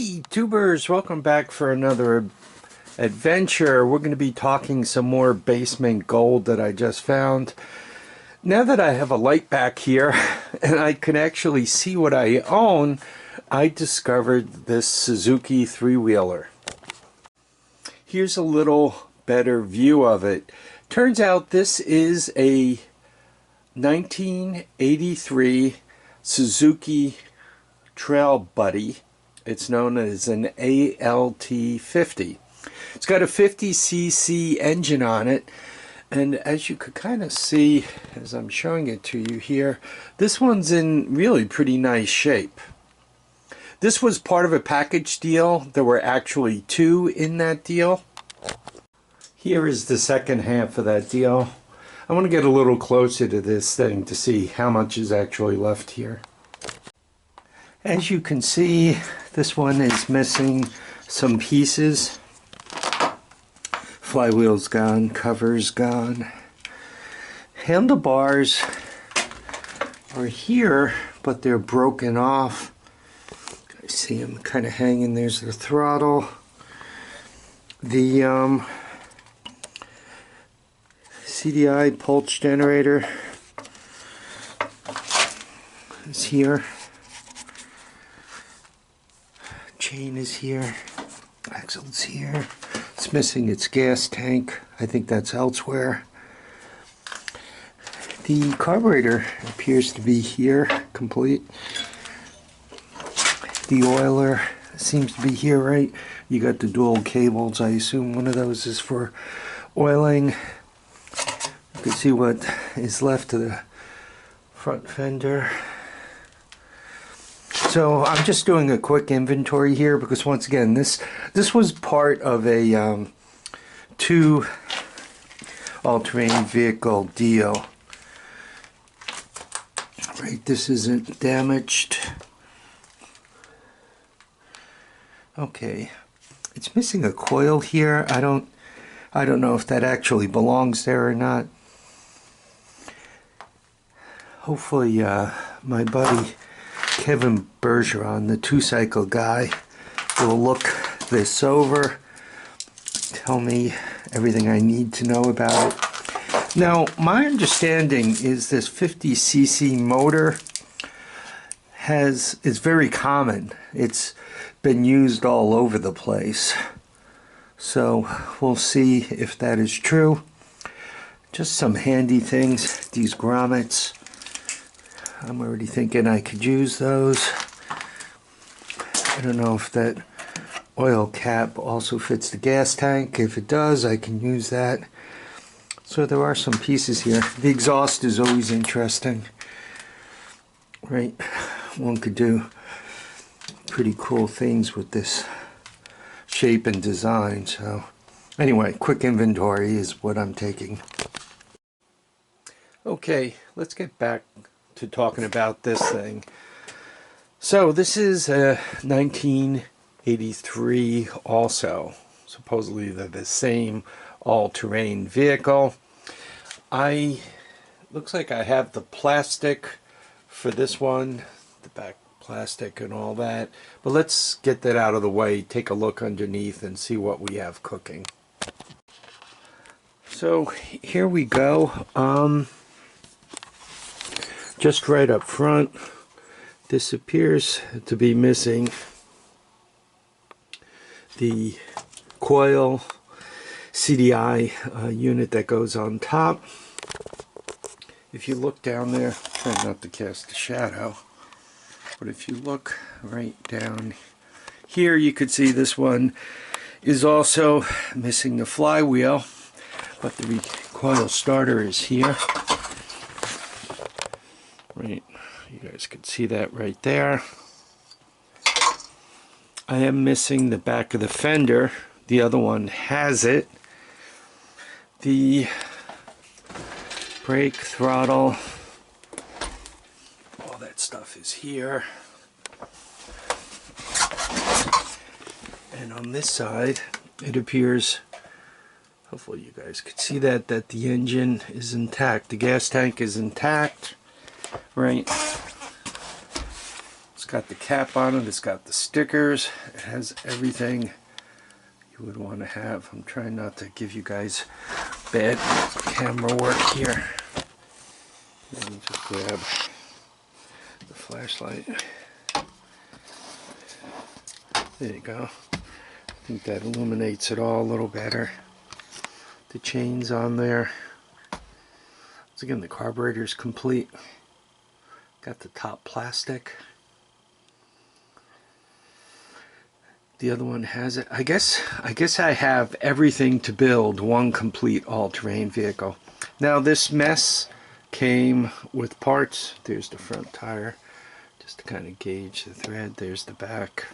Hey tubers, welcome back for another adventure. We're going to be talking some more basement gold that I just found. Now that I have a light back here and I can actually see what I own, I discovered this Suzuki three-wheeler. Here's a little better view of it. Turns out this is a 1983 Suzuki Trail Buddy. It's known as an ALT50. It's got a 50cc engine on it, and as you could kind of see as I'm showing it to you here, this one's in really pretty nice shape. This was part of a package deal. There were actually two in that deal. Here is the second half of that deal. I want to get a little closer to this thing to see how much is actually left here. As you can see, this one is missing some pieces. Flywheel's gone, cover's gone. Handlebars are here, but they're broken off. I see them kind of hanging. There's the throttle. The CDI pulse generator is here. Chain is here. Axle's here. It's missing its gas tank. I think that's elsewhere. The carburetor appears to be here, complete. The oiler seems to be here, right? You got the dual cables. I assume one of those is for oiling. You can see what is left of the front fender. So I'm just doing a quick inventory here because once again this was part of a two all-terrain vehicle deal. Right, this isn't damaged. Okay, it's missing a coil here. I don't know if that actually belongs there or not. Hopefully my buddy Kevin Bergeron, the two-cycle guy, will look this over, tell me everything I need to know about it. Now, my understanding is this 50cc motor is very common. It's been used all over the place. So we'll see if that is true. Just some handy things, these grommets. I'm already thinking I could use those. I don't know if that oil cap also fits the gas tank. If it does, I can use that. So there are some pieces here. The exhaust is always interesting, right? One could do pretty cool things with this shape and design. So anyway, quick inventory is what I'm taking. Okay, let's get back to talking about this thing. So this is a 1983 supposedly they're the same all-terrain vehicle. Looks like I have the plastic for this one, the back plastic and all that, but let's get that out of the way, take a look underneath and see what we have cooking. So here we go. Just right up front, this appears to be missing the coil CDI unit that goes on top. If you look down there, try not to cast a shadow, but if you look right down here, you could see this one is also missing the flywheel, but the recoil starter is here. Right, you guys can see that right there. I am missing the back of the fender. The other one has it. The brake, throttle, all that stuff is here. And on this side, it appears, hopefully you guys could see that the engine is intact. The gas tank is intact. Right. It's got the cap on it. It's got the stickers. It has everything you would want to have. I'm trying not to give you guys bad camera work here. Let me just grab the flashlight. There you go. I think that illuminates it all a little better. The chains on there. Once again, the carburetor's complete. Got the top plastic. The other one has it. I guess I have everything to build one complete all-terrain vehicle. Now this mess came with parts. There's the front tire, just to kind of gauge the thread. There's the back.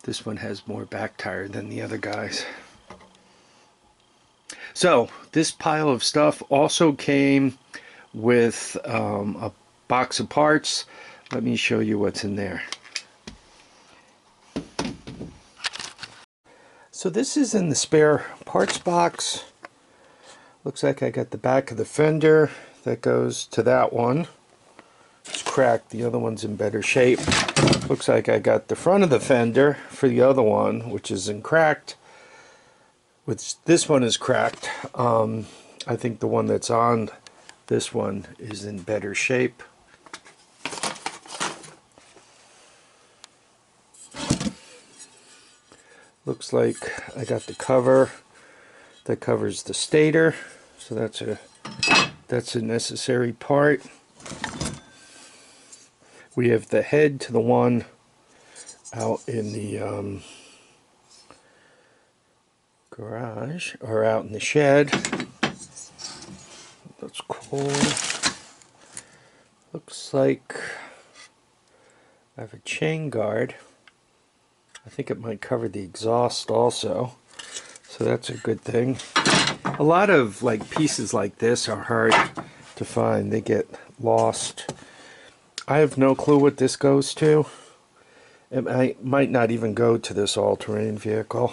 This one has more back tire than the other guys. So this pile of stuff also came with a box of parts. Let me show you what's in there. So this is in the spare parts box. Looks like I got the back of the fender that goes to that one. It's cracked. The other one's in better shape. Looks like I got the front of the fender for the other one, which isn't cracked. Which this one is cracked. I think the one that's on this one is in better shape. Looks like I got the cover that covers the stator, so that's a necessary part. We have the head to the one out in the garage, or out in the shed. That's cool. Looks like I have a chain guard. I think it might cover the exhaust also, so that's a good thing. A lot of pieces like this are hard to find. They get lost. I have no clue what this goes to. It might not even go to this all-terrain vehicle.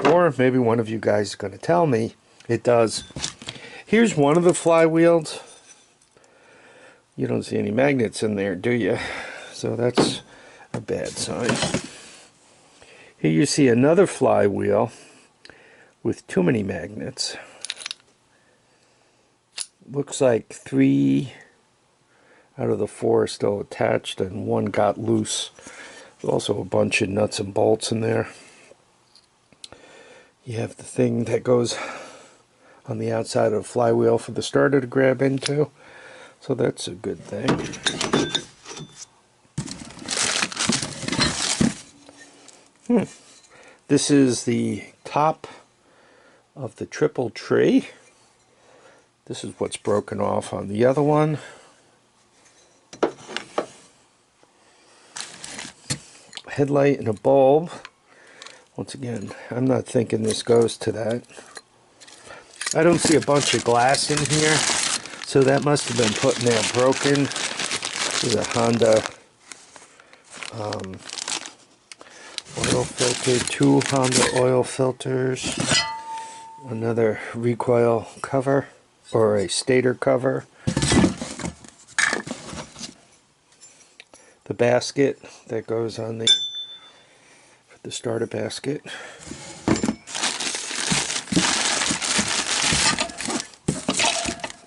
Or maybe one of you guys is going to tell me it does. Here's one of the flywheels. You don't see any magnets in there, do you? So that's a bad sign. Here you see another flywheel with too many magnets. Looks like 3 out of the 4 are still attached and 1 got loose. There's also a bunch of nuts and bolts in there. You have the thing that goes on the outside of the flywheel for the starter to grab into, so that's a good thing. This is the top of the triple tree. This is what's broken off on the other one. Headlight and a bulb. Once again, I'm not thinking this goes to that. I don't see a bunch of glass in here, so that must have been put in there broken. This is a Honda oil filter, 2 Honda oil filters, another recoil cover, or a stator cover, the basket that goes on the starter basket,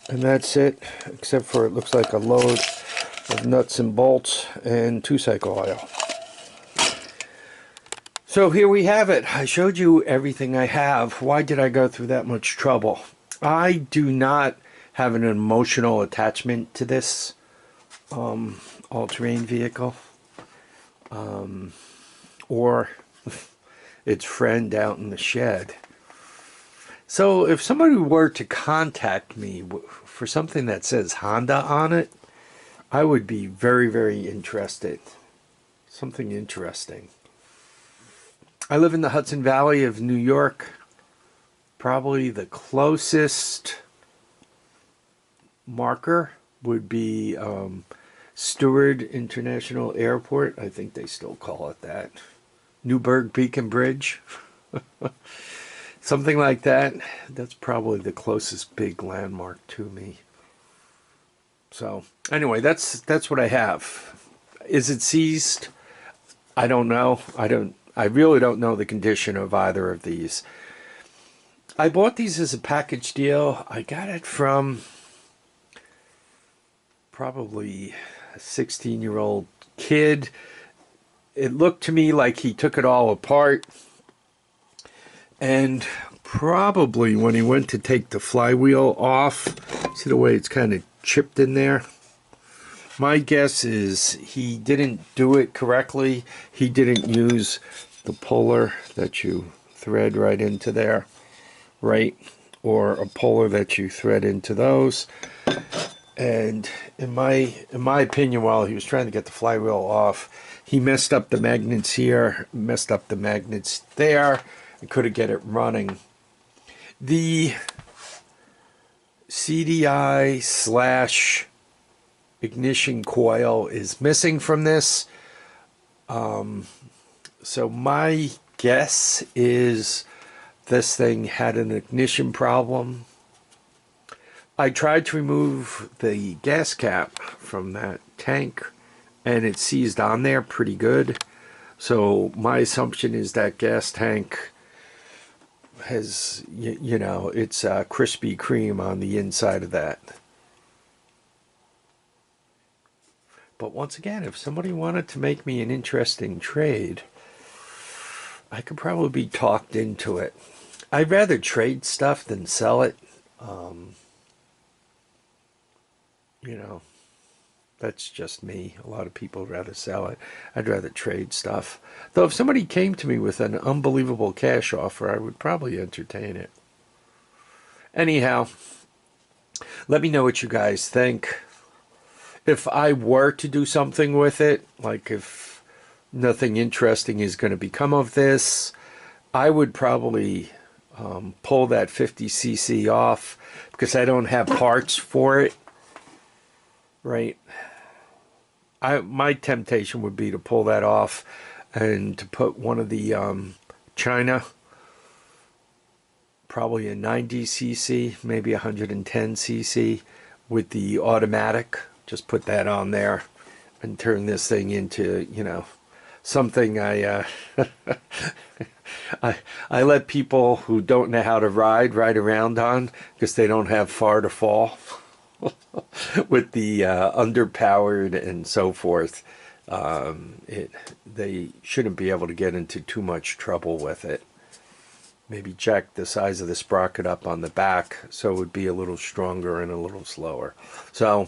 and that's it, except for it looks like a load of nuts and bolts and 2-cycle oil. So here we have it. I showed you everything I have. Why did I go through that much trouble? I do not have an emotional attachment to this all-terrain vehicle or its friend out in the shed. So if somebody were to contact me for something that says Honda on it, I would be very, very interested. Something interesting. I live in the Hudson Valley of New York. Probably the closest marker would be Stewart International Airport. I think they still call it that. Newburgh Beacon Bridge. Something like that. That's probably the closest big landmark to me. So anyway, that's what I have. Is it seized? I don't know. I really don't know the condition of either of these. I bought these as a package deal. I got it from probably a 16-year-old kid. It looked to me like he took it all apart. And probably when he went to take the flywheel off, see the way it's kind of chipped in there? My guess is he didn't do it correctly. He didn't use the puller that you thread right into there, right? Or a puller that you thread into those. And in my opinion, while he was trying to get the flywheel off, he messed up the magnets here, messed up the magnets there, and couldn't get it running. The CDI / ignition coil is missing from this. So my guess is this thing had an ignition problem. I tried to remove the gas cap from that tank and it seized on there pretty good. So my assumption is that gas tank has, you know, it's Krispy Kreme on the inside of that. But once again, if somebody wanted to make me an interesting trade, I could probably be talked into it. I'd rather trade stuff than sell it. You know, that's just me. A lot of people would rather sell it. I'd rather trade stuff. Though if somebody came to me with an unbelievable cash offer, I would probably entertain it. Anyhow, let me know what you guys think. If I were to do something with it, like if nothing interesting is going to become of this, I would probably pull that 50cc off because I don't have parts for it. Right? My temptation would be to pull that off and to put one of the China, probably a 90cc, maybe 110cc with the automatic. Just put that on there and turn this thing into, you know, something I let people who don't know how to ride around on because they don't have far to fall. With the underpowered and so forth, they shouldn't be able to get into too much trouble with it. Maybe jack the size of the sprocket up on the back so it would be a little stronger and a little slower. So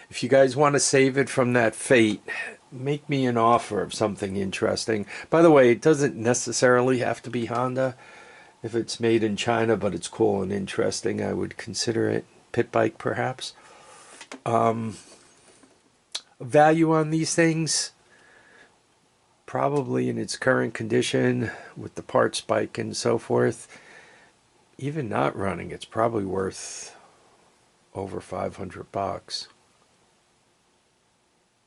if you guys want to save it from that fate, make me an offer of something interesting. By the way, it doesn't necessarily have to be Honda. If it's made in China but it's cool and interesting, I would consider it. Pit bike perhaps. Value on these things, probably in its current condition with the parts spike and so forth, even not running, it's probably worth over $500.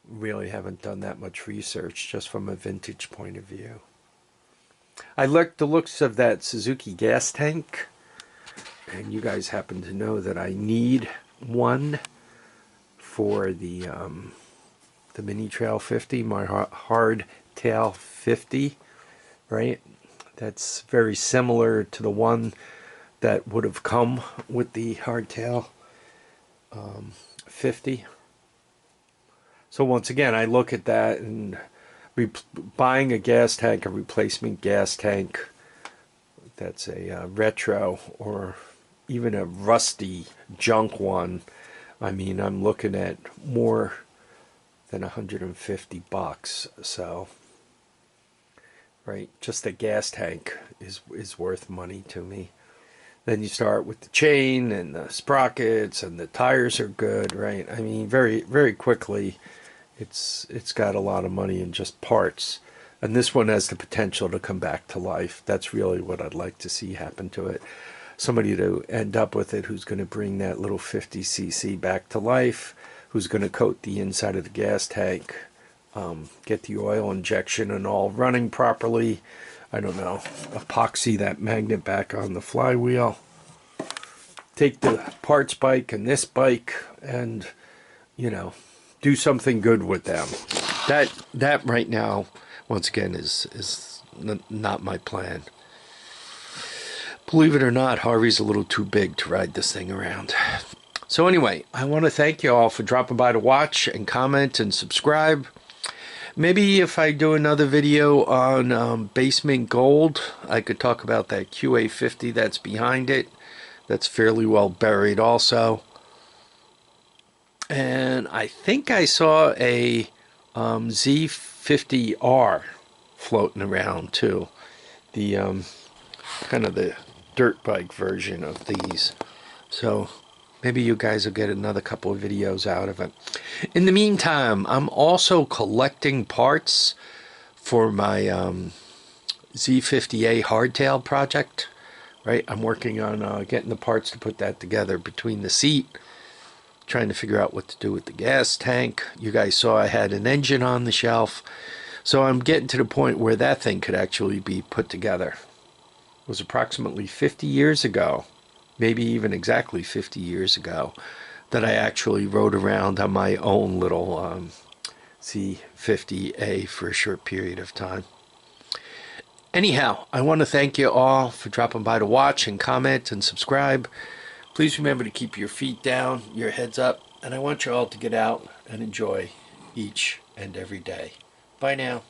Really haven't done that much research just from a vintage point of view. I liked the looks of that Suzuki gas tank. And you guys happen to know that I need one for the mini Trail 50, my hard tail 50, right? That's very similar to the one that would have come with the hardtail 50. So once again, I look at that and buying a gas tank, a replacement gas tank that's a retro or even a rusty junk one, I mean, I'm looking at more than $150. So, right, just a gas tank is worth money to me. Then you start with the chain and the sprockets and the tires are good, right? I mean, very, very quickly, it's got a lot of money in just parts. And this one has the potential to come back to life. That's really what I'd like to see happen to it. Somebody to end up with it who's going to bring that little 50cc back to life, who's going to coat the inside of the gas tank, get the oil injection and all running properly. I don't know, epoxy that magnet back on the flywheel. Take the parts bike and this bike and you know, do something good with them. That right now, once again, is not my plan. Believe it or not, Harvey's a little too big to ride this thing around. So anyway, I want to thank you all for dropping by to watch and comment and subscribe. Maybe if I do another video on basement gold, I could talk about that QA50 that's behind it. That's fairly well buried also. And I think I saw a Z50R floating around too. The kind of the dirt bike version of these. So maybe you guys will get another couple of videos out of it. In the meantime, I'm also collecting parts for my Z50A hardtail project. Right, I'm working on getting the parts to put that together between the seat, trying to figure out what to do with the gas tank. You guys saw I had an engine on the shelf, so I'm getting to the point where that thing could actually be put together. It was approximately 50 years ago, maybe even exactly 50 years ago, that I actually rode around on my own little Z50A for a short period of time. Anyhow, I want to thank you all for dropping by to watch and comment and subscribe. Please remember to keep your feet down, your heads up, and I want you all to get out and enjoy each and every day. Bye now.